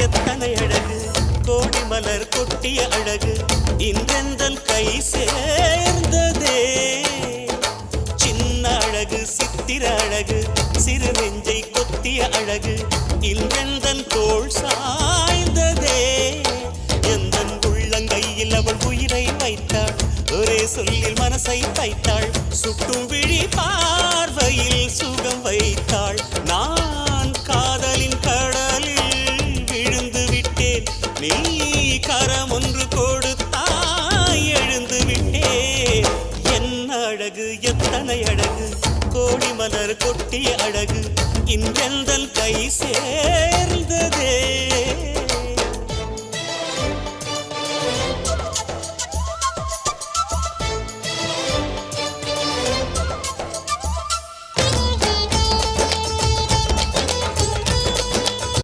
எத்தனை அழகு கோடி மலர் கொட்டிய அழகு இன்றெந்தன் கை சேர்ந்ததே சின்ன அழகு சித்திர அழகு சிறு நெஞ்சை கொத்திய அழகு இன்றெந்தன் தோள் சாய்ந்ததே எந்தன் உள்ளங்கையில் அவள் உயிரை வைத்தாள் ஒரே சொல்லில் மனசை தைத்தாள் சுட்டும் விழி பார்வையில் சுகம் வைத்தாள் நான் காதலின் கடலில் விழுந்து விட்டேன் நீ கரம் ஒன்று கொடுத்தாய் எழுந்து விட்டேன் என்ன அழகு எத்தனை அழகு கோடி மலர் கொட்டிய அழகு இன்றெந்தன் கை